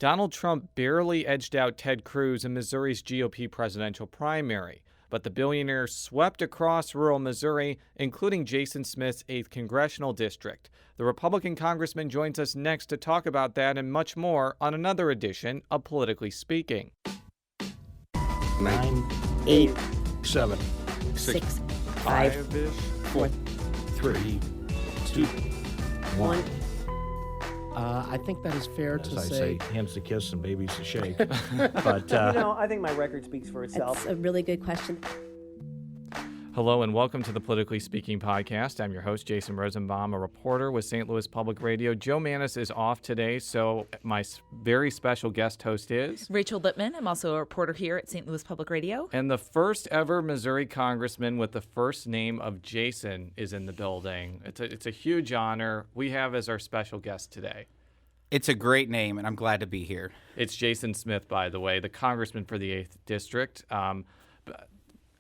Donald Trump barely edged out Ted Cruz in Missouri's GOP presidential primary, but the billionaire swept across rural Missouri, including Jason Smith's 8th congressional district. The Republican congressman joins us next to talk about that and much more on another edition of Politically Speaking. 9, 8, 7, 6, 5, 4, 3, 2, 1. I think that is fair to say. Hands to kiss and babies to shake. But I think my record speaks for itself. That's a really good question. Hello and welcome to the Politically Speaking podcast. I'm your host, Jason Rosenbuam, a reporter with St. Louis Public Radio. Joe Manis is off today, so my very special guest host is Rachel Lippmann. I'm also a reporter here at St. Louis Public Radio. And the first ever Missouri congressman with the first name of Jason is in the building. It's a huge honor. We have as our special guest today. It's a great name, and I'm glad to be here. It's Jason Smith, by the way, the congressman for the 8th District.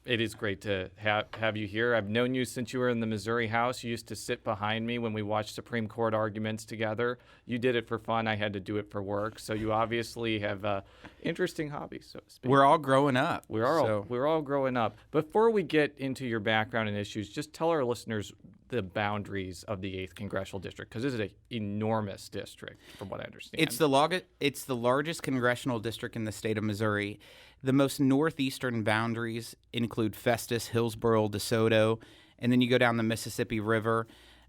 It is great to have you here. I've known you since you were in the Missouri House. You used to sit behind me when we watched Supreme Court arguments together. You did it for fun. I had to do it for work. So you obviously have interesting hobbies, so to speak. We're all growing up. We're all growing up. Before we get into your background and issues, just tell our listeners the boundaries of the 8th Congressional District, because this is an enormous district, from what I understand. It's the largest congressional district in the state of Missouri. The most northeastern boundaries include Festus, Hillsborough, DeSoto, and then you go down the Mississippi River.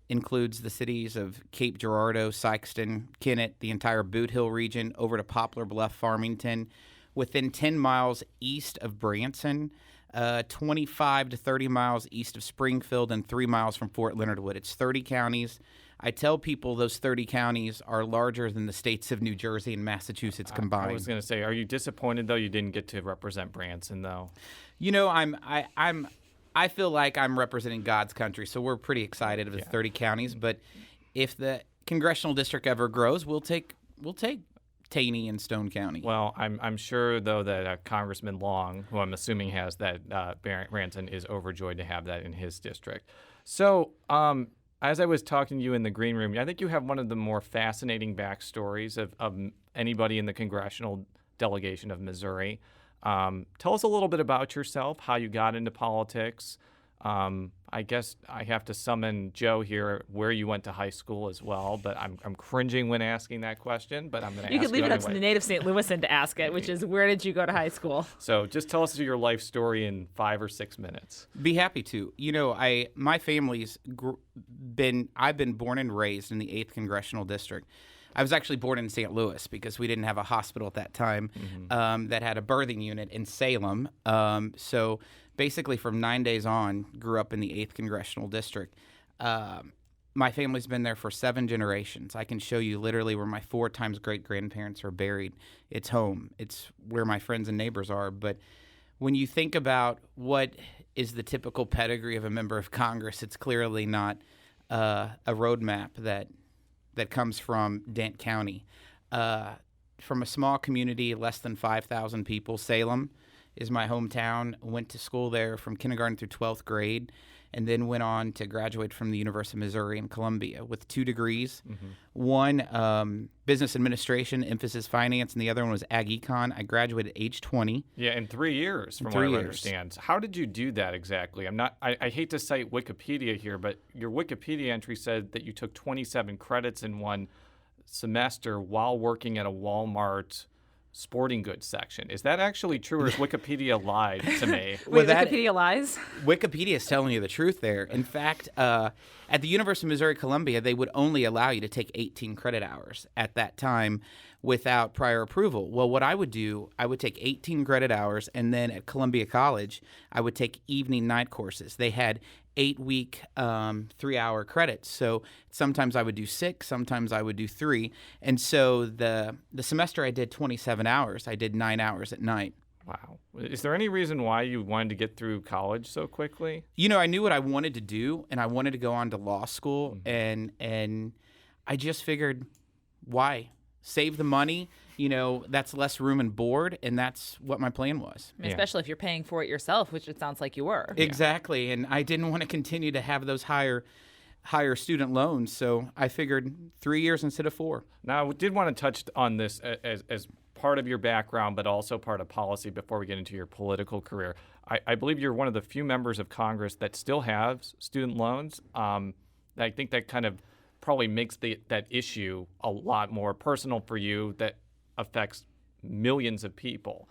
Includes the cities of Cape Girardeau, Sikeston, Kennett, the entire Boot Hill region, over to Poplar Bluff, Farmington. Within 10 miles east of Branson, 25 to 30 miles east of Springfield, and 3 miles from Fort Leonard Wood. It's 30 counties. I tell people those 30 counties are larger than the states of New Jersey and Massachusetts combined. I was going to say, are you disappointed, though, you didn't get to represent Branson, though? You know, I feel like I'm representing God's country, so we're pretty excited of the 30 counties. But if the congressional district ever grows, we'll take Taney and Stone County. Well, I'm sure, though, that Congressman Long, who I'm assuming has that Branson, is overjoyed to have that in his district. So, as I was talking to you in the green room, I think you have one of the more fascinating backstories of anybody in the congressional delegation of Missouri. Tell us a little bit about yourself, how you got into politics. I guess I have to summon Joe here, where you went to high school as well, but I'm cringing when asking that question, but I'm going to ask you could leave it up anyway. to the native St. Louisan to ask it, which is, where did you go to high school? So just tell us your life story in 5 or 6 minutes. Be happy to. You know, my family's I've been born and raised in the 8th Congressional District. I was actually born in St. Louis because we didn't have a hospital at that time that had a birthing unit in Salem. So basically from 9 days on, grew up in the 8th Congressional District. My family's been there for 7 generations. I can show you literally where my 4 times great-grandparents are buried. It's home. It's where my friends and neighbors are. But when you think about what is the typical pedigree of a member of Congress, it's clearly not a roadmap that comes from Dent County. From a small community, less than 5,000 people, Salem is my hometown. Went to school there from kindergarten through 12th grade, and then went on to graduate from the University of Missouri in Columbia with 2 degrees. One, business administration, emphasis finance, and the other one was ag econ. I graduated at age 20. Yeah, in 3 years, from what I understand. How did you do that exactly? I hate to cite Wikipedia here, but your Wikipedia entry said that you took 27 credits in one semester while working at a Walmart sporting goods section. Is that actually true, or is Wikipedia lied to me? Wait, Wikipedia lies? Wikipedia is telling you the truth there. In fact, at the University of Missouri Columbia, they would only allow you to take 18 credit hours at that time without prior approval. Well, what I would do, I would take 18 credit hours, and then at Columbia College, I would take evening night courses. They had 8-week, 3-hour credits. So sometimes I would do 6, sometimes I would do 3. And so the semester I did 27 hours. I did 9 hours at night. Wow. Is there any reason why you wanted to get through college so quickly? You know, I knew what I wanted to do, and I wanted to go on to law school, and I just figured, why? Save the money, you know, that's less room and board, and that's what my plan was. Especially if you're paying for it yourself, which it sounds like you were. Exactly, and I didn't want to continue to have those higher higher student loans. So I figured 3 years instead of 4. Now, I did want to touch on this as part of your background, but also part of policy before we get into your political career. I believe you're one of the few members of Congress that still has student loans. I think that kind of probably makes that issue a lot more personal for you, that affects millions of people.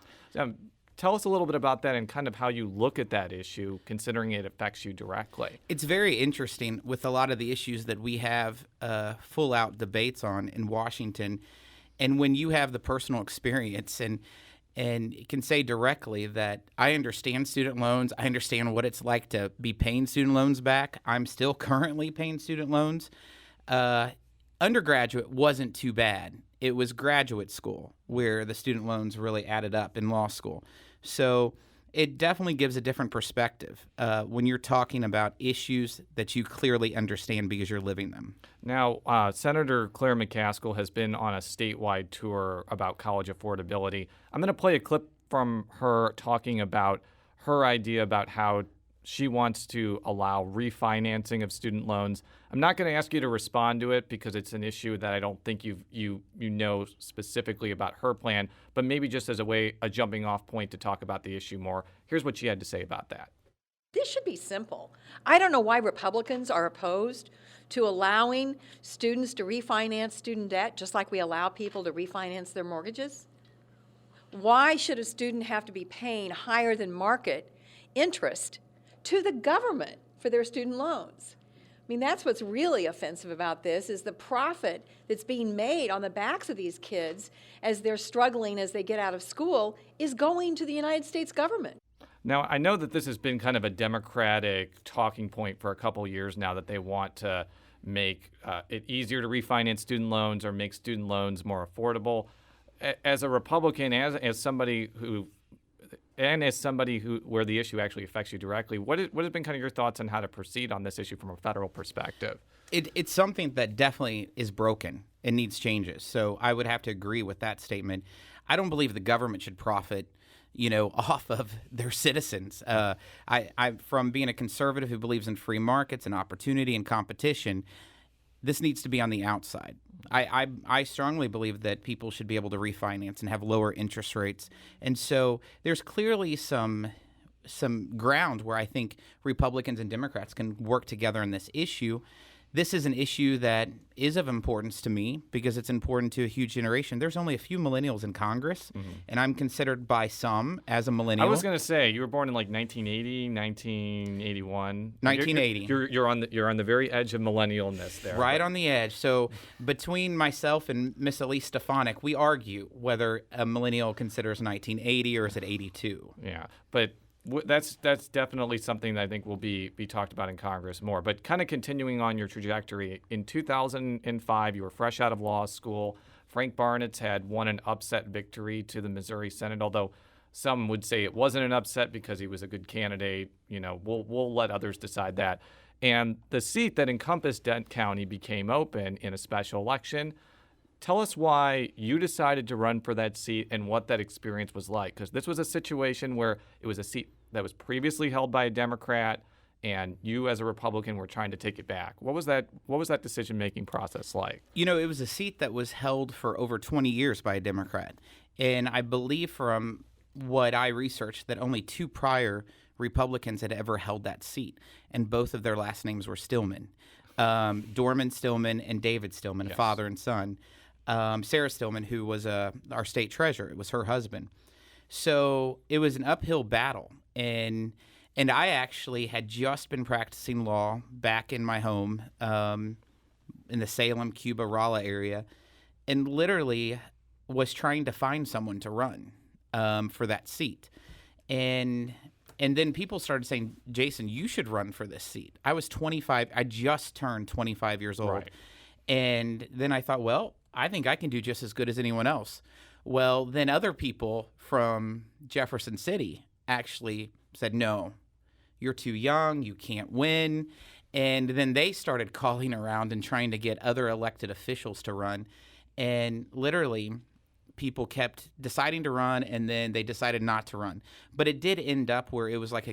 Tell us a little bit about that and kind of how you look at that issue, considering it affects you directly. It's very interesting with a lot of the issues that we have full-out debates on in Washington. And when you have the personal experience and can say directly that I understand student loans, I understand what it's like to be paying student loans back. I'm still currently paying student loans. Undergraduate wasn't too bad. It was graduate school where the student loans really added up in law school. So it definitely gives a different perspective when you're talking about issues that you clearly understand because you're living them. Now, Senator Claire McCaskill has been on a statewide tour about college affordability. I'm going to play a clip from her talking about her idea about how she wants to allow refinancing of student loans. I'm not going to ask you to respond to it because it's an issue that I don't think you know specifically about her plan, but maybe just as a jumping off point to talk about the issue more. Here's what she had to say about that. This should be simple. I don't know why Republicans are opposed to allowing students to refinance student debt just like we allow people to refinance their mortgages. Why should a student have to be paying higher than market interest to the government for their student loans? I mean, that's what's really offensive about this, is the profit that's being made on the backs of these kids as they're struggling as they get out of school is going to the United States government. Now, I know that this has been kind of a Democratic talking point for a couple years now, that they want to make it easier to refinance student loans or make student loans more affordable. As a Republican, as somebody who where the issue actually affects you directly, what has been kind of your thoughts on how to proceed on this issue from a federal perspective? It's something that definitely is broken and needs changes. So I would have to agree with that statement. I don't believe the government should profit, off of their citizens. I'm from being a conservative who believes in free markets and opportunity and competition. This needs to be on the outside. I strongly believe that people should be able to refinance and have lower interest rates. And so there's clearly some ground where I think Republicans and Democrats can work together on this issue. This is an issue that is of importance to me because it's important to a huge generation. There's only a few millennials in Congress, and I'm considered by some as a millennial. I was going to say, you were born in like 1980, 1981. 1980. You're on the very edge of millennialness there. Right on the edge. So between myself and Miss Elise Stefanik, we argue whether a millennial considers 1980 or is it 82. Yeah, but that's definitely something that I think will be talked about in Congress more. But kind of continuing on your trajectory, in 2005, you were fresh out of law school. Frank Barnett's had won an upset victory to the Missouri Senate, although some would say it wasn't an upset because he was a good candidate. We'll let others decide that. And the seat that encompassed Dent County became open in a special election. Tell us why you decided to run for that seat and what that experience was like, because this was a situation where it was a seat that was previously held by a Democrat, and you as a Republican were trying to take it back. What was that decision-making process like? It was a seat that was held for over 20 years by a Democrat, and I believe from what I researched that only 2 prior Republicans had ever held that seat, and both of their last names were Stillman. Dorman Stillman and David Stillman, yes. Father and son. Sarah Stillman, who was our state treasurer. It was her husband. So it was an uphill battle. And I actually had just been practicing law back in my home in the Salem, Cuba, Rolla area, and literally was trying to find someone to run for that seat. And then people started saying, Jason, you should run for this seat. I was 25. I just turned 25 years old. Right. And then I thought, well, I think I can do just as good as anyone else. Well, then other people from Jefferson City actually said, no, you're too young, you can't win. And then they started calling around and trying to get other elected officials to run. And literally, people kept deciding to run, and then they decided not to run. But it did end up where it was like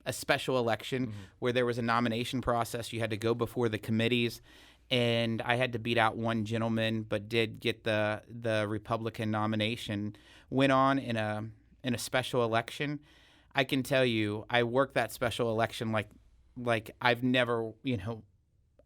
a special election where there was a nomination process. You had to go before the committees, and I had to beat out one gentleman, but did get the Republican nomination. Went on in a special election. I can tell you, I worked that special election like I've never,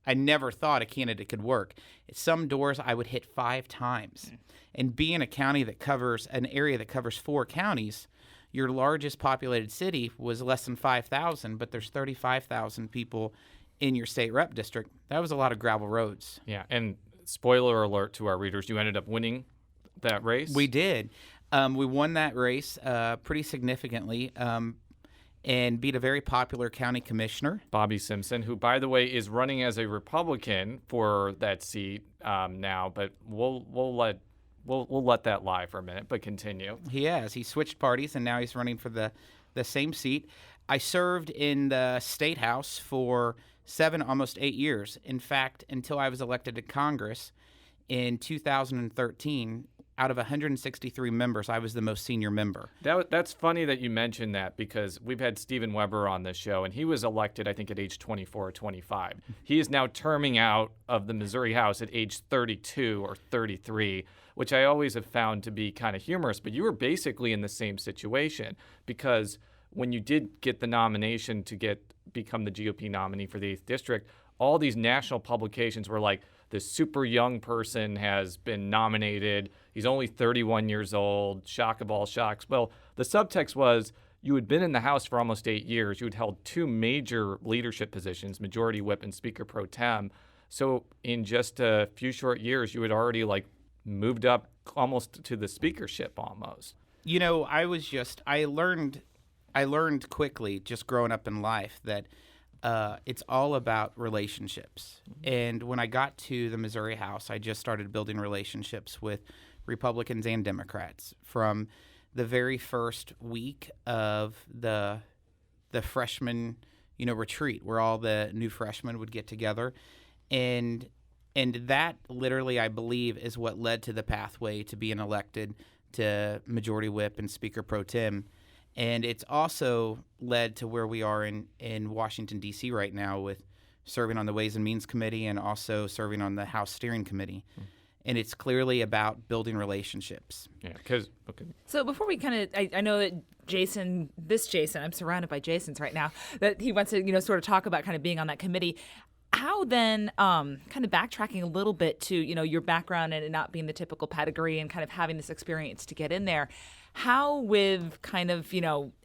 I never thought a candidate could work. Some doors I would hit 5 times. And being a county that covers an area that covers 4 counties, your largest populated city was less than 5,000, but there's 35,000 people in your state rep district. That was a lot of gravel roads. Yeah, and spoiler alert to our readers, you ended up winning that race? We did. We won that race pretty significantly and beat a very popular county commissioner. Bobby Simpson, who, by the way, is running as a Republican for that seat now, but we'll let that lie for a minute, but continue. He has. He switched parties, and now he's running for the same seat. I served in the State House for 7, almost 8 years. In fact, until I was elected to Congress in 2013, out of 163 members, I was the most senior member. That's funny that you mentioned that, because we've had Stephen Weber on this show, and he was elected, I think, at age 24 or 25. He is now terming out of the Missouri House at age 32 or 33, which I always have found to be kind of humorous. But you were basically in the same situation, because when you did get the nomination to become the GOP nominee for the 8th District, all these national publications were like, this super young person has been nominated. He's only 31 years old. Shock of all shocks. Well, the subtext was you had been in the House for almost 8 years. You had held 2 major leadership positions, Majority Whip and Speaker Pro Tem. So in just a few short years, you had already moved up almost to the speakership almost. I learned quickly, just growing up in life, that it's all about relationships. And when I got to the Missouri House, I just started building relationships with Republicans and Democrats from the very first week of the freshman, retreat, where all the new freshmen would get together. And that literally, I believe, is what led to the pathway to being elected to Majority Whip and Speaker Pro Tem. And it's also led to where we are in Washington, D.C. right now, with serving on the Ways and Means Committee and also serving on the House Steering Committee. And it's clearly about building relationships. Yeah, okay. So before we I know that Jason, I'm surrounded by Jasons right now, that he wants to, sort of talk about kind of being on that committee. How then, kind of backtracking a little bit to, your background and it not being the typical pedigree and kind of having this experience to get in there, how with kind of,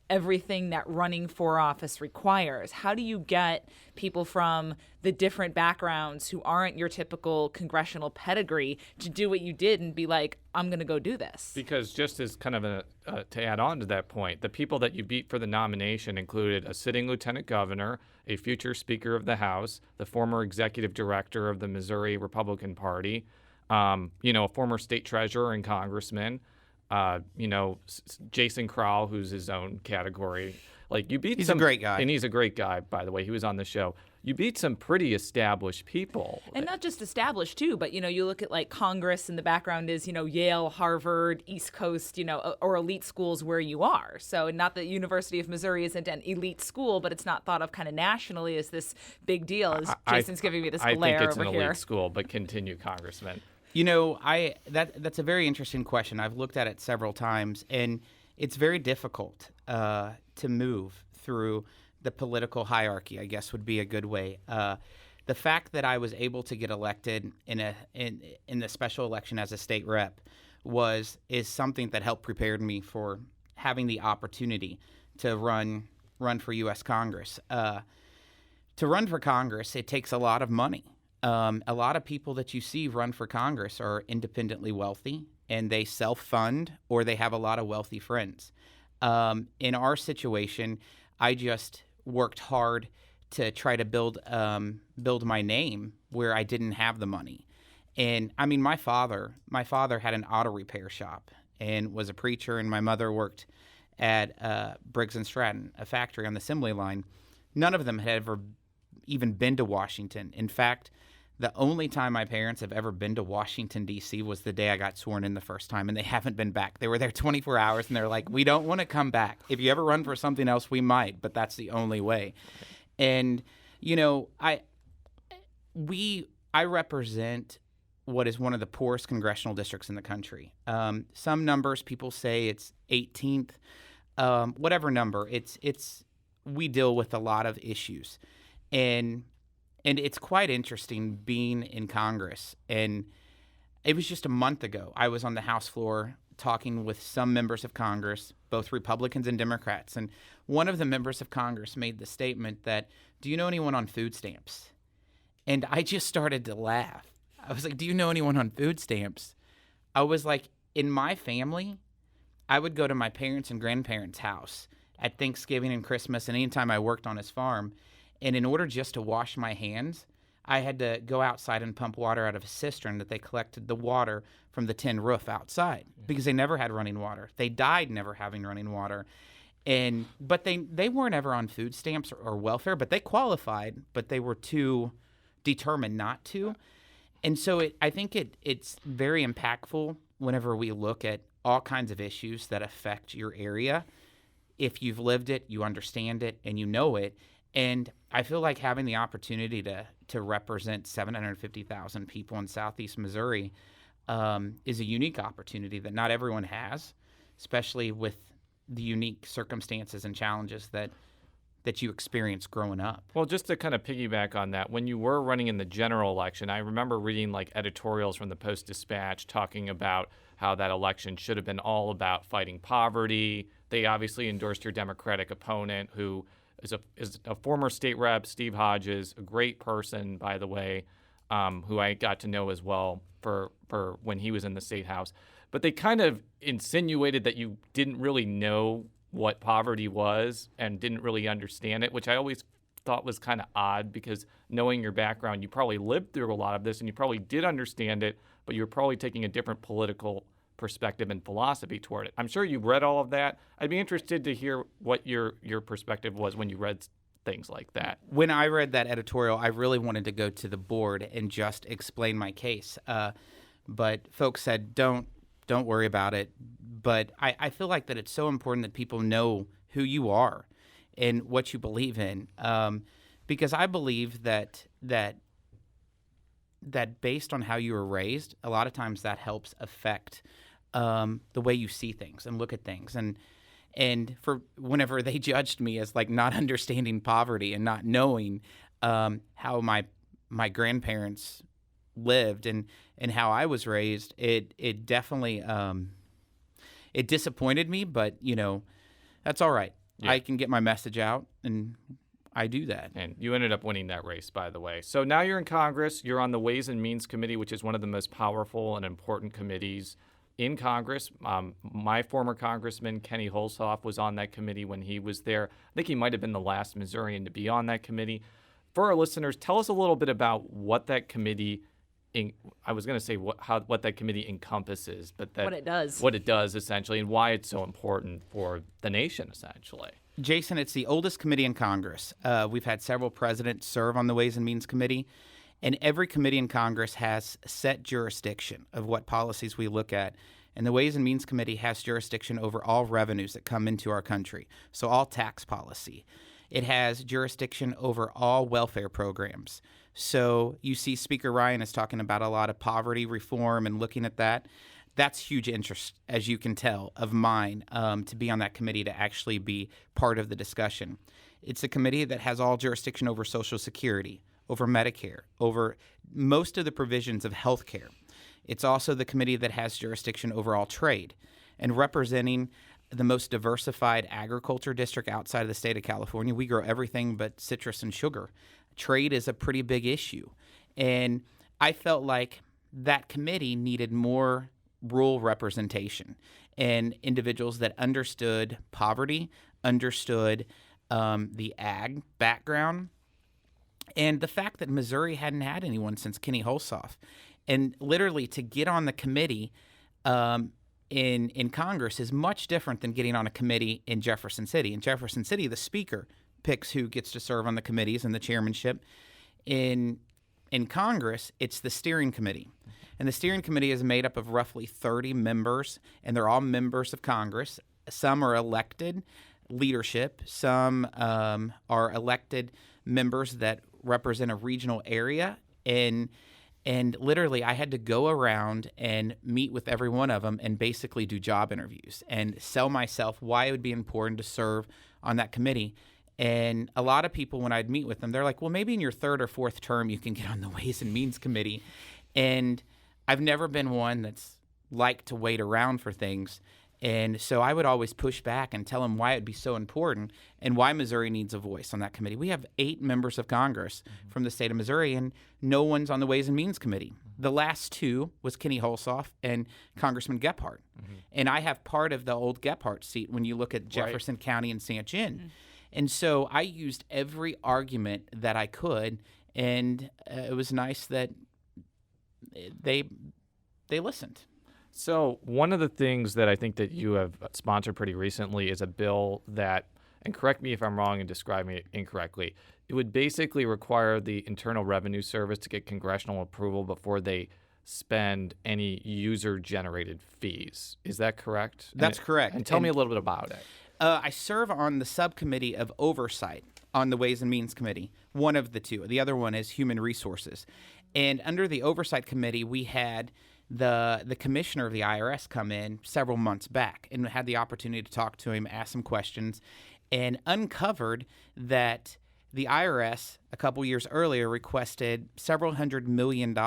everything that running for office requires, how do you get people from the different backgrounds who aren't your typical congressional pedigree to do what you did and be like, I'm going to go do this? Because just as kind of to add on to that point, the people that you beat for the nomination included a sitting lieutenant governor, a future Speaker of the House, the former executive director of the Missouri Republican Party, a former state treasurer and congressman, Jason Crowell, who's his own category. You beat He's a great guy. And he's a great guy, by the way. He was on the show. You beat some pretty established people. And not just established, too, but, you look at, Congress, and the background is, Yale, Harvard, East Coast, or elite schools where you are. So not that University of Missouri isn't an elite school, but it's not thought of kind of nationally as this big deal, as Jason's giving me this glare over here. I think it's an elite school, but continue, Congressman. That's a very interesting question. I've looked at it several times, and it's very difficult to move through the political hierarchy, I guess would be a good way. The fact that I was able to get elected in the special election as a state rep is something that helped prepare me for having the opportunity to run for U.S. Congress. To run for Congress, it takes a lot of money. A lot of people that you see run for Congress are independently wealthy, and they self-fund, or they have a lot of wealthy friends. In our situation, I just worked hard to try to build my name where I didn't have the money. And I mean, my father had an auto repair shop and was a preacher, and my mother worked at Briggs & Stratton, a factory on the assembly line. None of them had ever even been to Washington. In fact, The only time my parents have ever been to Washington, D.C. was the day I got sworn in the first time, and they haven't been back. They were there 24 hours, and they're like, we don't want to come back. If you ever run for something else, we might, but that's the only way. And, you know, I represent what is one of the poorest congressional districts in the country. Some numbers, people say it's 18th, whatever number. We deal with a lot of issues. And it's quite interesting being in Congress. And it was just a month ago. I was on the House floor talking with some members of Congress, both Republicans and Democrats. And one of the members of Congress made the statement that, do you know anyone on food stamps? And I just started to laugh. I was like, do you know anyone on food stamps? I was like, in my family, I would go to my parents' and grandparents' house at Thanksgiving and Christmas and anytime I worked on his farm. And in order just to wash my hands, I had to go outside and pump water out of a cistern that they collected the water from the tin roof outside because they never had running water. They died never having running water. But they weren't ever on food stamps or welfare, but they qualified, but they were too determined not to. And so I think it's very impactful whenever we look at all kinds of issues that affect your area. If you've lived it, you understand it, and you know it. And I feel like having the opportunity to represent 750,000 people in Southeast Missouri is a unique opportunity that not everyone has, especially with the unique circumstances and challenges that you experienced growing up. Well, just to kind of piggyback on that, when you were running in the general election, I remember reading like editorials from the Post-Dispatch talking about how that election should have been all about fighting poverty. They obviously endorsed your Democratic opponent, who is a former state rep, Steve Hodges, a great person, by the way, who I got to know as well for when he was in the state house. But they kind of insinuated that you didn't really know what poverty was and didn't really understand it, which I always thought was kind of odd because knowing your background, you probably lived through a lot of this and you probably did understand it, but you were probably taking a different political perspective and philosophy toward it. I'm sure you read all of that. I'd be interested to hear what your perspective was when you read things like that. When I read that editorial, I really wanted to go to the board and just explain my case. But folks said, don't worry about it. But I feel like that it's so important that people know who you are and what you believe in. Because I believe that based on how you were raised, a lot of times that helps affect the way you see things and look at things. And for whenever they judged me as like not understanding poverty and not knowing how my grandparents lived and how I was raised, it definitely it disappointed me, but you know, that's all right. Yeah. I can get my message out, and I do that. And you ended up winning that race, by the way. So now you're in Congress. You're on the Ways and Means Committee, which is one of the most powerful and important committees in Congress. My former Congressman, Kenny Holzhoff, was on that committee when he was there. I think he might have been the last Missourian to be on that committee. For our listeners, tell us a little bit about what that committee I was going to say what that committee encompasses, but what it does. What it does, essentially, and why it's so important for the nation, essentially. Jason, it's the oldest committee in Congress. We've had several presidents serve on the Ways and Means Committee, and every committee in Congress has set jurisdiction of what policies we look at. And the Ways and Means Committee has jurisdiction over all revenues that come into our country, so all tax policy. It has jurisdiction over all welfare programs. So you see Speaker Ryan is talking about a lot of poverty reform and looking at that. That's huge interest, as you can tell, of mine to be on that committee, to actually be part of the discussion. It's a committee that has all jurisdiction over Social Security, over Medicare, over most of the provisions of health care. It's also the committee that has jurisdiction over all trade and representing the most diversified agriculture district outside of the state of California. We grow everything but citrus and sugar. Trade is a pretty big issue. And I felt like that committee needed more rural representation and individuals that understood poverty, understood the ag background, and the fact that Missouri hadn't had anyone since Kenny Holzhoff. And literally to get on the committee in Congress is much different than getting on a committee in Jefferson City. In Jefferson City, the speaker picks who gets to serve on the committees and the chairmanship. In In Congress, it's the steering committee. And the steering committee is made up of roughly 30 members, and they're all members of Congress. Some are elected leadership. Some are elected members that represent a regional area. And literally, I had to go around and meet with every one of them and basically do job interviews and sell myself why it would be important to serve on that committee. And a lot of people, when I'd meet with them, they're like, well, maybe in your third or fourth term, you can get on the Ways and Means Committee. And I've never been one that's liked to wait around for things. And so I would always push back and tell them why it'd be so important and why Missouri needs a voice on that committee. We have 8 members of Congress from the state of Missouri, and no one's on the Ways and Means Committee. The last 2 was Kenny Holsoff and Congressman Gephardt. And I have part of the old Gephardt seat when you look at Jefferson County and St. John. And so I used every argument that I could, and it was nice that they listened. So one of the things that I think that you have sponsored pretty recently is a bill that, and correct me if I'm wrong in describing it incorrectly, it would basically require the Internal Revenue Service to get congressional approval before they spend any user-generated fees. Is that correct? That's correct. And tell me a little bit about it. I serve on the subcommittee of oversight on the Ways and Means Committee, one of the two. The other one is Human Resources. And under the Oversight Committee, we had the commissioner of the IRS come in several months back and had the opportunity to talk to him, ask some questions, and uncovered that the IRS a couple years earlier requested several $100 million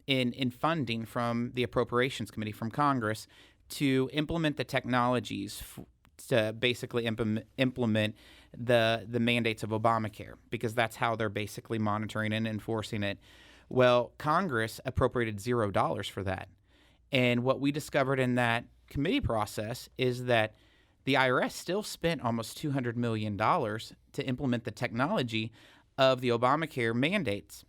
in funding from the Appropriations Committee from Congress to implement the technologies to basically implement the mandates of Obamacare, because that's how they're basically monitoring and enforcing it. Well, Congress appropriated $0 for that. And what we discovered in that committee process is that the IRS still spent almost $200 million to implement the technology of the Obamacare mandates,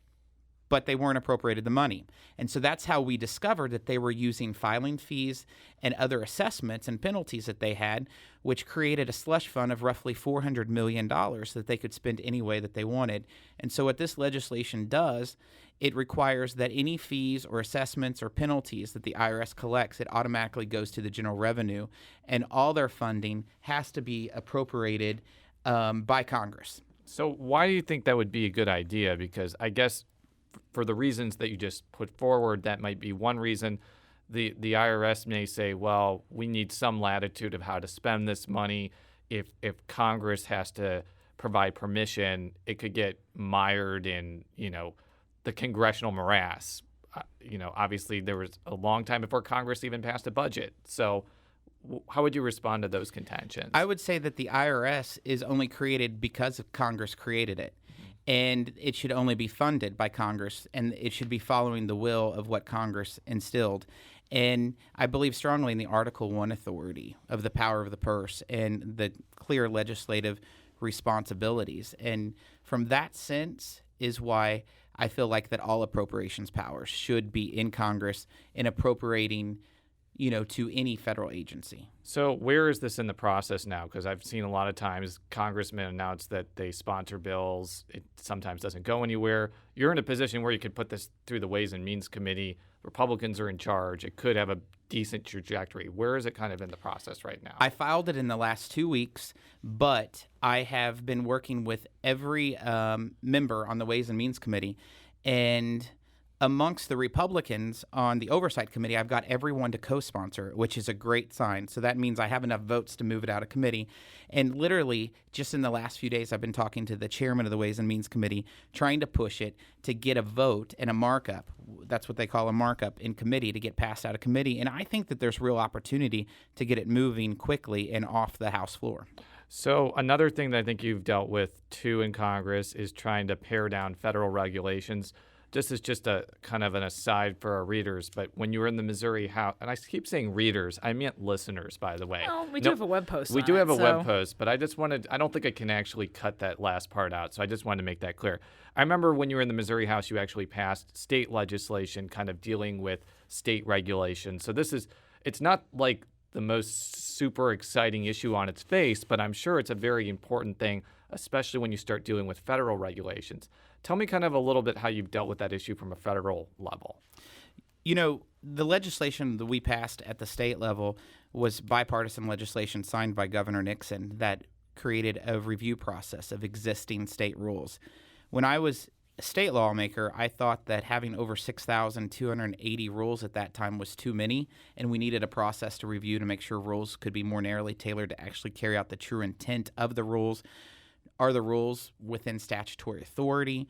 but they weren't appropriated the money. And so that's how we discovered that they were using filing fees and other assessments and penalties that they had, which created a slush fund of roughly $400 million that they could spend any way that they wanted. And so what this legislation does, it requires that any fees or assessments or penalties that the IRS collects, it automatically goes to the general revenue, and all their funding has to be appropriated by Congress. So why do you think that would be a good idea? Because I guess for the reasons that you just put forward, that might be one reason. The IRS may say, well, we need some latitude of how to spend this money. If Congress has to provide permission, it could get mired in, the congressional morass. Obviously there was a long time before Congress even passed a budget. So how would you respond to those contentions? I would say that the IRS is only created because Congress created it. And it should only be funded by Congress, and it should be following the will of what Congress instilled. And I believe strongly in the Article I authority of the power of the purse and the clear legislative responsibilities. And from that sense is why I feel like that all appropriations powers should be in Congress in appropriating to any federal agency. So where is this in the process now? Because I've seen a lot of times congressmen announce that they sponsor bills. It sometimes doesn't go anywhere. You're in a position where you could put this through the Ways and Means Committee. Republicans are in charge. It could have a decent trajectory. Where is it kind of in the process right now? I filed it in the last 2 weeks, but I have been working with every member on the Ways and Means Committee, and amongst the Republicans on the Oversight Committee, I've got everyone to co-sponsor, which is a great sign. So that means I have enough votes to move it out of committee. And literally, just in the last few days, I've been talking to the chairman of the Ways and Means Committee, trying to push it to get a vote and a markup. That's what they call a markup in committee, to get passed out of committee. And I think that there's real opportunity to get it moving quickly and off the House floor. So another thing that I think you've dealt with, too, in Congress is trying to pare down federal regulations. This is just a kind of an aside for our readers, but when you were in the Missouri House, and I keep saying readers, I meant listeners, by the way. Well, we do have a web post. We do have a web post, but I don't think I can actually cut that last part out, so I just wanted to make that clear. I remember when you were in the Missouri House, you actually passed state legislation kind of dealing with state regulation. So it's not like the most super exciting issue on its face, but I'm sure it's a very important thing, especially when you start dealing with federal regulations. Tell me kind of a little bit how you've dealt with that issue from a federal level. You know, the legislation that we passed at the state level was bipartisan legislation signed by Governor Nixon that created a review process of existing state rules. When I was a state lawmaker, I thought that having over 6,280 rules at that time was too many, and we needed a process to review to make sure rules could be more narrowly tailored to actually carry out the true intent of the rules. Are the rules within statutory authority?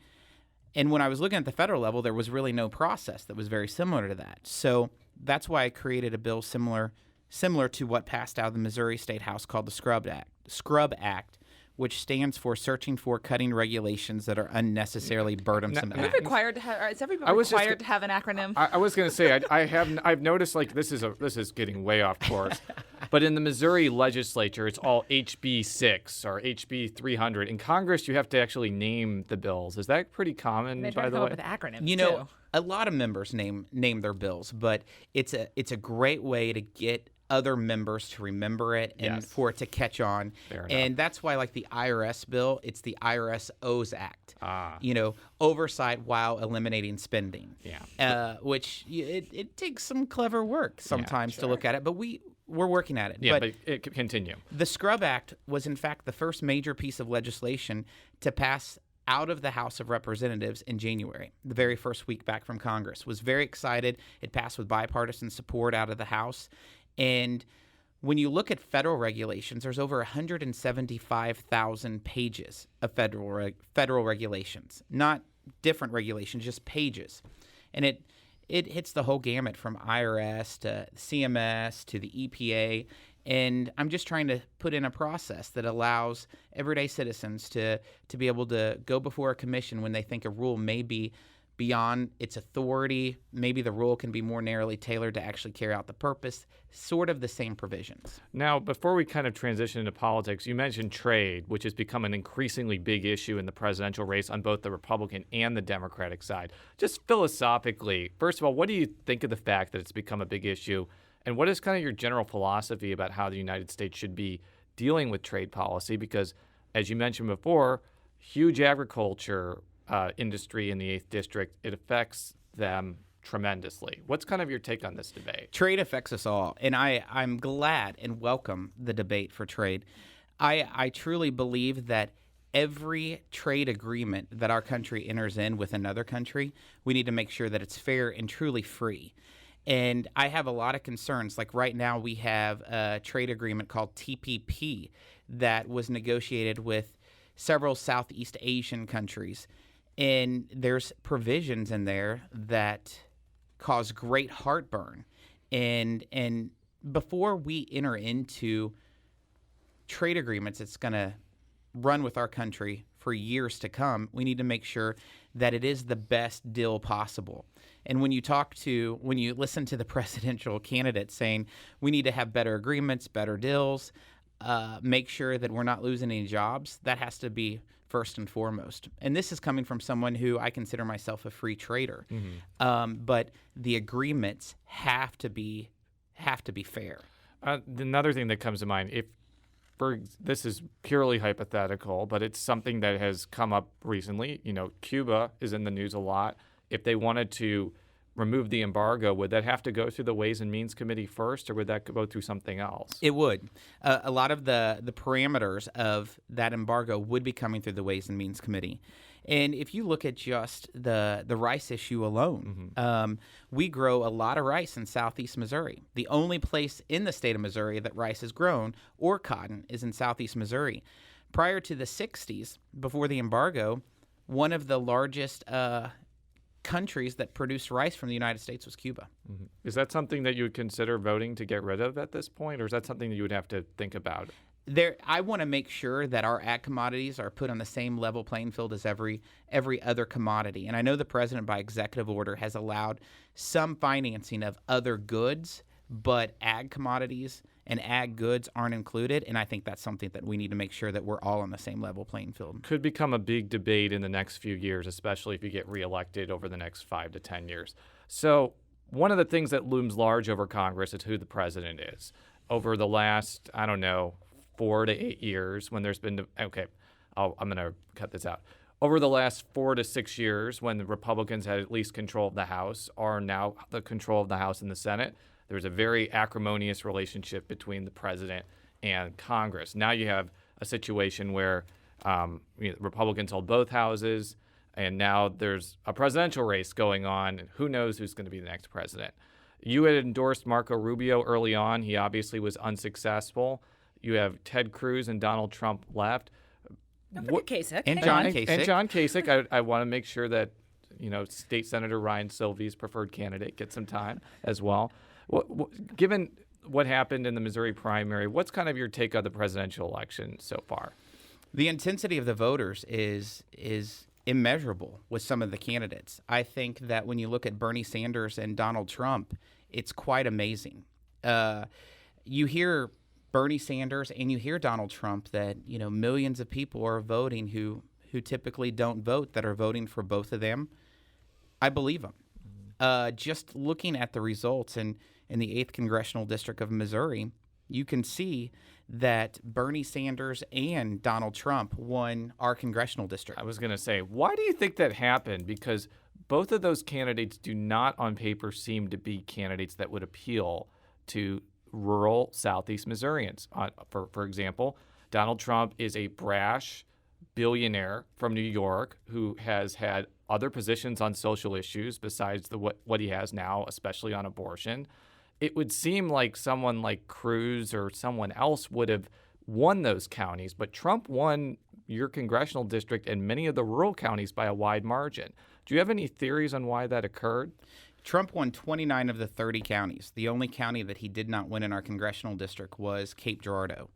And when I was looking at the federal level, there was really no process that was very similar to that. So that's why I created a bill similar to what passed out of the Missouri State House called the Scrub Act, which stands for Searching for Cutting Regulations That Are Unnecessarily Burdensome Are we Acts. required to have? Is everybody required to have an acronym? I was going to say I've noticed like this is getting way off course, but in the Missouri legislature it's all HB 6 or HB 300. In Congress you have to actually name the bills. Is that pretty common? They try by to the come way, up with acronyms You know, too. a lot of members name their bills, but it's a great way to get other members to remember it and Yes. for it to catch on. Fair enough. And that's why, like the IRS bill, it's the IRS O's Act. Ah. You know, oversight while eliminating spending. Yeah. Which it takes some clever work sometimes to look at it, but we're working at it. Yeah, but it could continue. The Scrub Act was, in fact, the first major piece of legislation to pass out of the House of Representatives in January, the very first week back from Congress. Was very excited. It passed with bipartisan support out of the House. And when you look at federal regulations, there's over 175,000 pages of federal regulations, not different regulations, just pages. And it hits the whole gamut from IRS to CMS to the EPA. And I'm just trying to put in a process that allows everyday citizens to be able to go before a commission when they think a rule may be beyond its authority. Maybe the rule can be more narrowly tailored to actually carry out the purpose, sort of the same provisions. Now, before we kind of transition into politics, you mentioned trade, which has become an increasingly big issue in the presidential race on both the Republican and the Democratic side. Just philosophically, first of all, what do you think of the fact that it's become a big issue? And what is kind of your general philosophy about how the United States should be dealing with trade policy? Because, as you mentioned before, huge agriculture industry in the 8th District, it affects them tremendously. What's kind of your take on this debate? Trade affects us all, and I'm glad and welcome the debate for trade. I truly believe that every trade agreement that our country enters in with another country, we need to make sure that it's fair and truly free. And I have a lot of concerns. Like right now, we have a trade agreement called TPP that was negotiated with several Southeast Asian countries. And there's provisions in there that cause great heartburn. And before we enter into trade agreements, it's going to run with our country for years to come. We need to make sure that it is the best deal possible. And when you listen to the presidential candidate saying we need to have better agreements, better deals, make sure that we're not losing any jobs, that has to be first and foremost. And this is coming from someone who I consider myself a free trader. But the agreements have to be fair. Another thing that comes to mind, this is purely hypothetical, but it's something that has come up recently. You know, Cuba is in the news a lot. If they wanted to remove the embargo, would that have to go through the Ways and Means Committee first, or would that go through something else? It would. A lot of the parameters of that embargo would be coming through the Ways and Means Committee. And if you look at just the rice issue alone, we grow a lot of rice in southeast Missouri. The only place in the state of Missouri that rice is grown, or cotton, is in southeast Missouri. Prior to the 60s, before the embargo, one of the largest countries that produced rice from the United States was Cuba. Is that something that you would consider voting to get rid of at this point, or is that something that you would have to think about? I want to make sure that our ag commodities are put on the same level playing field as every other commodity. And I know the president, by executive order, has allowed some financing of other goods, but ag commodities and ag goods aren't included. And I think that's something that we need to make sure that we're all on the same level playing field. Could become a big debate in the next few years, especially if you get reelected over the next 5 to 10 years. So one of the things that looms large over Congress is who the president is. Over the last, 4 to 8 years, when there's been, I'm going to cut this out. over the last 4 to 6 years, when the Republicans had at least control of the House, are now the control of the House and the Senate, there's a very acrimonious relationship between the president and Congress. Now you have a situation where Republicans hold both houses, and now there's a presidential race going on, and who knows who's going to be the next president. You had endorsed Marco Rubio early on. He obviously was unsuccessful. You have Ted Cruz and Donald Trump left. Don't forget Kasich. And Hang John on. Kasich. And John Kasich. I want to make sure that State Senator Ryan Silvey's preferred candidate gets some time as well. Given what happened in the Missouri primary, what's kind of your take on the presidential election so far? The intensity of the voters is immeasurable with some of the candidates. I think that when you look at Bernie Sanders and Donald Trump, it's quite amazing. You hear Bernie Sanders and you hear Donald Trump that millions of people are voting who typically don't vote, that are voting for both of them. I believe them. Just looking at the results in the 8th Congressional District of Missouri, you can see that Bernie Sanders and Donald Trump won our congressional district. I was going to say, why do you think that happened? Because both of those candidates do not on paper seem to be candidates that would appeal to rural Southeast Missourians. For example, Donald Trump is a brash billionaire from New York who has had other positions on social issues besides what he has now, especially on abortion. It would seem like someone like Cruz or someone else would have won those counties, but Trump won your congressional district and many of the rural counties by a wide margin. Do you have any theories on why that occurred? Trump won 29 of the 30 counties. The only county that he did not win in our congressional district was Cape Girardeau.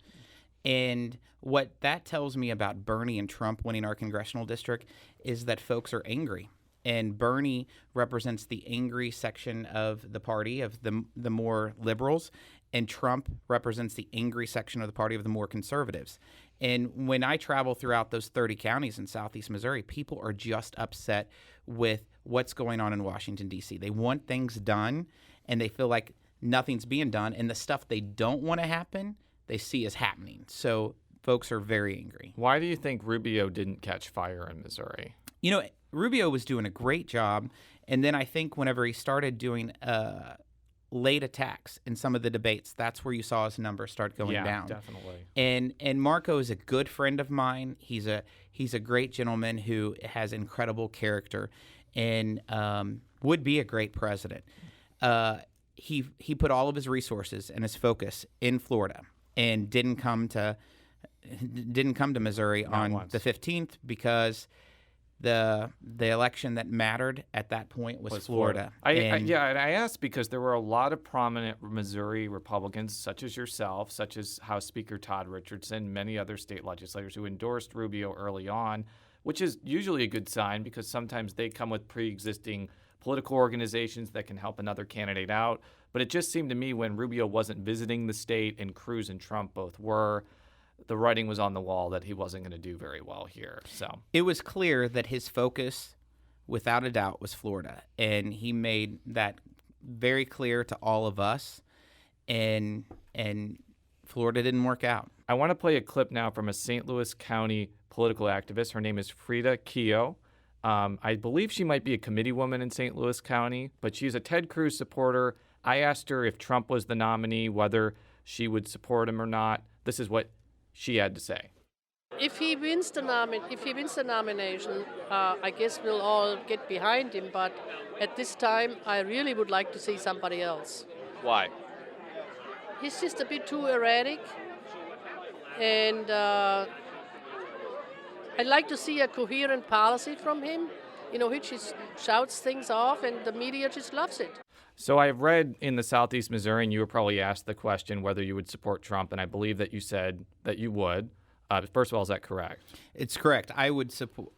And what that tells me about Bernie and Trump winning our congressional district is that folks are angry. And Bernie represents the angry section of the party, of the more liberals, and Trump represents the angry section of the party of the more conservatives. And when I travel throughout those 30 counties in Southeast Missouri, people are just upset with what's going on in Washington, D.C. They want things done, and they feel like nothing's being done, and the stuff they don't want to happen, they see as happening. So folks are very angry. Why do you think Rubio didn't catch fire in Missouri? Rubio was doing a great job, and then I think whenever he started doing late attacks in some of the debates, that's where you saw his numbers start going down. Yeah, definitely. And Marco is a good friend of mine. He's a great gentleman who has incredible character and would be a great president. He put all of his resources and his focus in Florida and didn't come to Missouri on the 15th because the election that mattered at that point was Florida. And I asked because there were a lot of prominent Missouri Republicans, such as yourself, such as House Speaker Todd Richardson, many other state legislators who endorsed Rubio early on, which is usually a good sign because sometimes they come with pre-existing political organizations that can help another candidate out. But it just seemed to me when Rubio wasn't visiting the state and Cruz and Trump both were, the writing was on the wall that he wasn't going to do very well here. So it was clear that his focus, without a doubt, was Florida, and he made that very clear to all of us. And Florida didn't work out. I want to play a clip now from a St. Louis County political activist. Her name is Frida Keogh. I believe she might be a committee woman in St. Louis County, but she's a Ted Cruz supporter. I asked her if Trump was the nominee, whether she would support him or not. This is what she had to say. If he wins the nomination, I guess we'll all get behind him. But at this time, I really would like to see somebody else. Why? He's just a bit too erratic, and I'd like to see a coherent policy from him. He just shouts things off, and the media just loves it. So I've read in the Southeast Missouri, and you were probably asked the question whether you would support Trump, and I believe that you said that you would. First of all, is that correct? It's correct. I would support.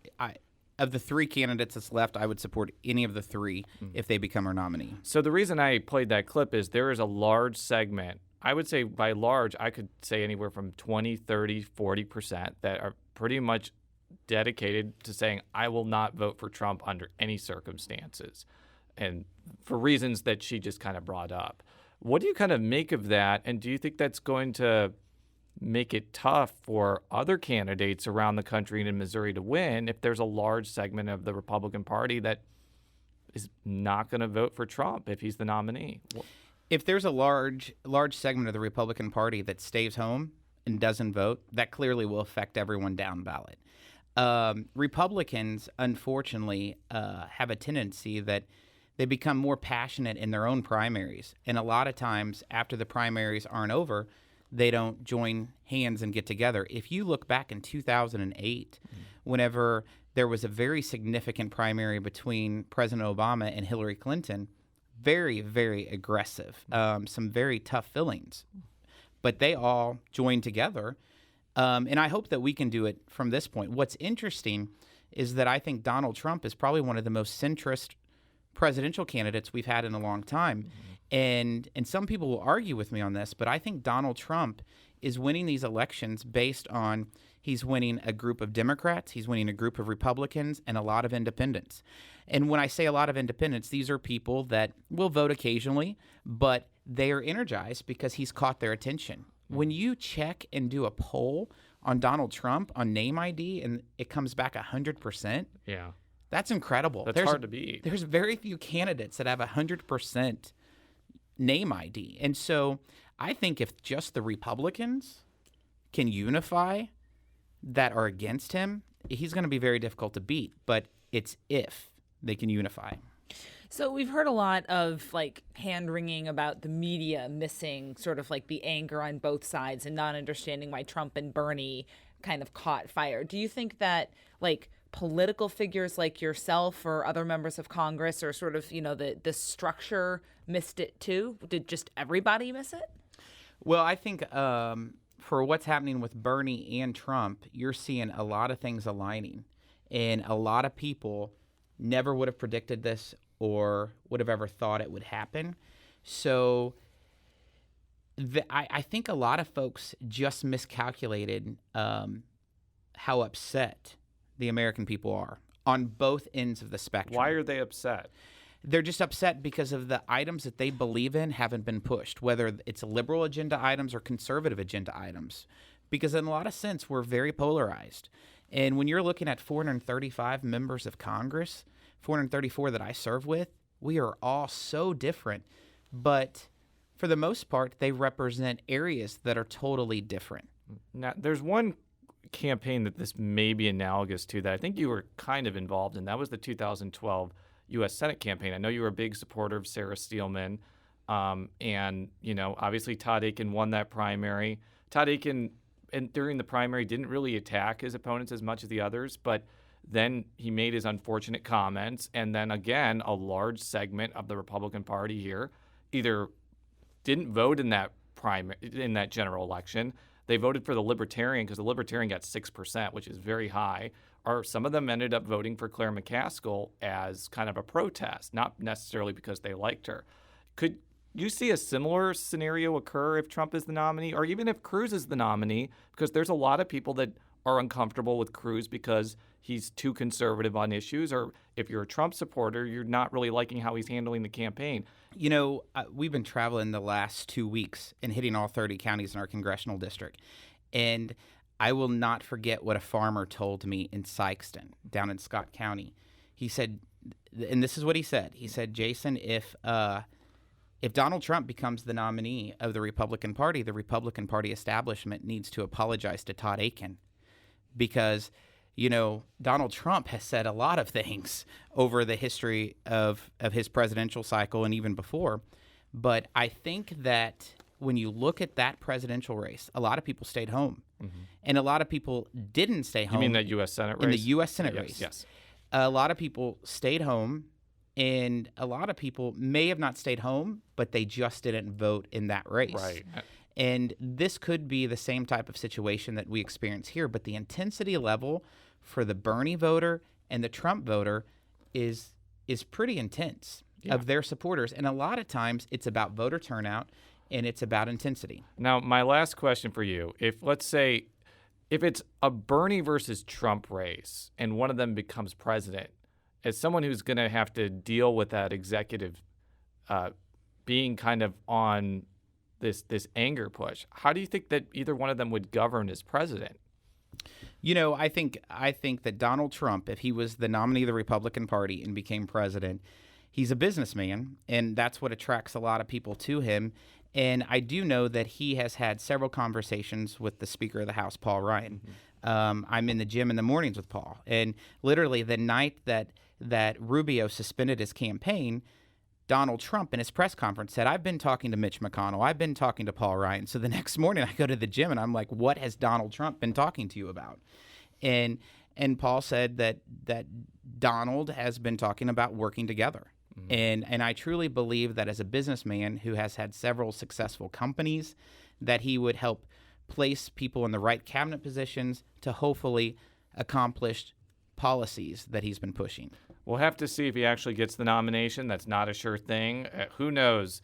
Of the three candidates that's left, I would support any of the three if they become our nominee. So the reason I played that clip is there is a large segment. I would say by large, I could say anywhere from 20, 30, 40% that are pretty much dedicated to saying, I will not vote for Trump under any circumstances. And for reasons that she just kind of brought up. What do you kind of make of that? And do you think that's going to make it tough for other candidates around the country and in Missouri to win if there's a large segment of the Republican Party that is not going to vote for Trump if he's the nominee. If there's a large segment of the Republican Party that stays home and doesn't vote, that clearly will affect everyone down ballot. Republicans, unfortunately, have a tendency that they become more passionate in their own primaries. And a lot of times after the primaries aren't over, they don't join hands and get together. If you look back in 2008, whenever there was a very significant primary between President Obama and Hillary Clinton, very, very aggressive, some very tough fillings. But they all joined together. And I hope that we can do it from this point. What's interesting is that I think Donald Trump is probably one of the most centrist presidential candidates we've had in a long time. And some people will argue with me on this, but I think Donald Trump is winning these elections based on he's winning a group of Democrats, he's winning a group of Republicans, and a lot of independents. And when I say a lot of independents, these are people that will vote occasionally, but they are energized because he's caught their attention. When you check and do a poll on Donald Trump on name ID and it comes back 100%, Yeah. that's incredible. That's hard to beat. There's very few candidates that have 100% name ID. And so I think if just the Republicans can unify that are against him, he's going to be very difficult to beat. But it's if they can unify. So we've heard a lot of like hand-wringing about the media missing sort of like the anger on both sides and not understanding why Trump and Bernie kind of caught fire. Do you think that like political figures like yourself or other members of Congress or sort of, you know, the structure missed it too? Did just everybody miss it? Well, I think for what's happening with Bernie and Trump, you're seeing a lot of things aligning. And a lot of people never would have predicted this or would have ever thought it would happen. So I think a lot of folks just miscalculated how upset the American people are on both ends of the spectrum. Why are they upset? They're just upset because of the items that they believe in haven't been pushed, whether it's liberal agenda items or conservative agenda items. Because in a lot of sense, we're very polarized. And when you're looking at 435 members of Congress, 434 that I serve with, we are all so different. But for the most part, they represent areas that are totally different. Now, there's one campaign that this may be analogous to that I think you were kind of involved in. That was the 2012 U.S. Senate campaign. I know you were a big supporter of Sarah Steelman. And, you know, obviously Todd Akin won that primary. Todd Akin, and during the primary, didn't really attack his opponents as much as the others, but then he made his unfortunate comments. And then again, a large segment of the Republican Party here either didn't vote in that general election. They voted for the Libertarian because the Libertarian got 6%, which is very high. Or some of them ended up voting for Claire McCaskill as kind of a protest, not necessarily because they liked her. Could you see a similar scenario occur if Trump is the nominee, or even if Cruz is the nominee? Because there's a lot of people that are uncomfortable with Cruz because he's too conservative on issues, or if you're a Trump supporter, you're not really liking how he's handling the campaign. You know, we've been traveling the last 2 weeks and hitting all 30 counties in our congressional district. And I will not forget what a farmer told me in Sykeston, down in Scott County. He said, and this is what he said. He said, Jason, if Donald Trump becomes the nominee of the Republican Party establishment needs to apologize to Todd Akin because, you know, Donald Trump has said a lot of things over the history of his presidential cycle and even before. But I think that when you look at that presidential race, a lot of people stayed home. Mm-hmm. And a lot of people didn't stay home. You mean that U.S. Senate race? In the U.S. Senate yes, race. Yes. A lot of people stayed home, and a lot of people may have not stayed home, but they just didn't vote in that race. Right. And this could be the same type of situation that we experience here, but the intensity level for the Bernie voter and the Trump voter is pretty intense of their supporters. And a lot of times it's about voter turnout and it's about intensity. Now, my last question for you, let's say it's a Bernie versus Trump race and one of them becomes president, as someone who's going to have to deal with that executive being kind of on this anger push. How do you think that either one of them would govern as president? You know, I think that Donald Trump, if he was the nominee of the Republican Party and became president, he's a businessman, and that's what attracts a lot of people to him. And I do know that he has had several conversations with the Speaker of the House, Paul Ryan. I'm in the gym in the mornings with Paul, and literally the night that Rubio suspended his campaign, Donald Trump in his press conference said, "I've been talking to Mitch McConnell. I've been talking to Paul Ryan." So the next morning I go to the gym and I'm like, "What has Donald Trump been talking to you about?" And Paul said that Donald has been talking about working together. And I truly believe that as a businessman who has had several successful companies, that he would help place people in the right cabinet positions to hopefully accomplish policies that he's been pushing. We'll have to see if he actually gets the nomination. That's not a sure thing. Who knows?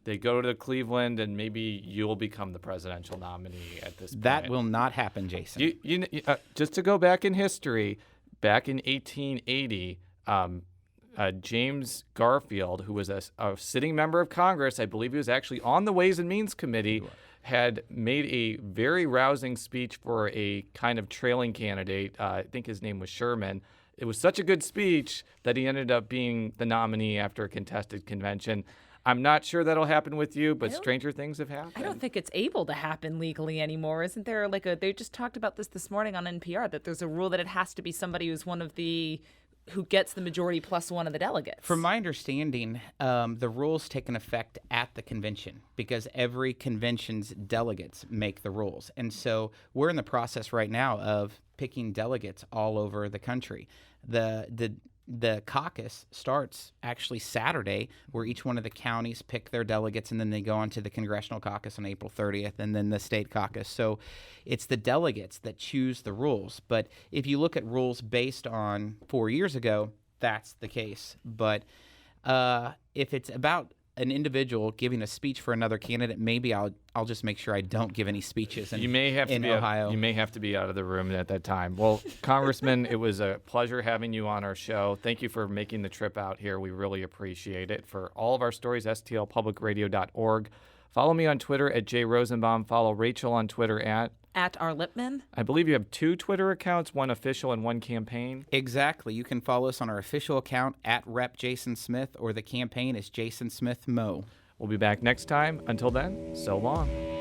They go to Cleveland, and maybe you'll become the presidential nominee at this point. That will not happen, Jason. Just to go back in history, back in 1880, James Garfield, who was a sitting member of Congress, I believe he was actually on the Ways and Means Committee, had made a very rousing speech for a kind of trailing candidate. I think his name was Sherman. It was such a good speech that he ended up being the nominee after a contested convention. I'm not sure that'll happen with you, but stranger things have happened. I don't think it's able to happen legally anymore. Isn't there they just talked about this morning on NPR, that there's a rule that it has to be somebody who's who gets the majority plus one of the delegates. From my understanding, the rules take an effect at the convention because every convention's delegates make the rules. And so we're in the process right now of picking delegates all over the country. The caucus starts actually Saturday, where each one of the counties pick their delegates, and then they go on to the congressional caucus on April 30th, and then the state caucus. So it's the delegates that choose the rules. But if you look at rules based on 4 years ago, that's the case. But if it's about an individual giving a speech for another candidate, maybe I'll just make sure I don't give any speeches in Ohio. You may have to be out of the room at that time. Well, Congressman, it was a pleasure having you on our show. Thank you for making the trip out here. We really appreciate it. For all of our stories, stlpublicradio.org. Follow me on Twitter at @Rosenbuam. Follow Rachel on Twitter at R. Lippmann. I believe you have 2 Twitter accounts, one official and one campaign. Exactly. You can follow us on our official account at Rep. Jason Smith, or the campaign is Jason Smith Mo. We'll be back next time. Until then, so long.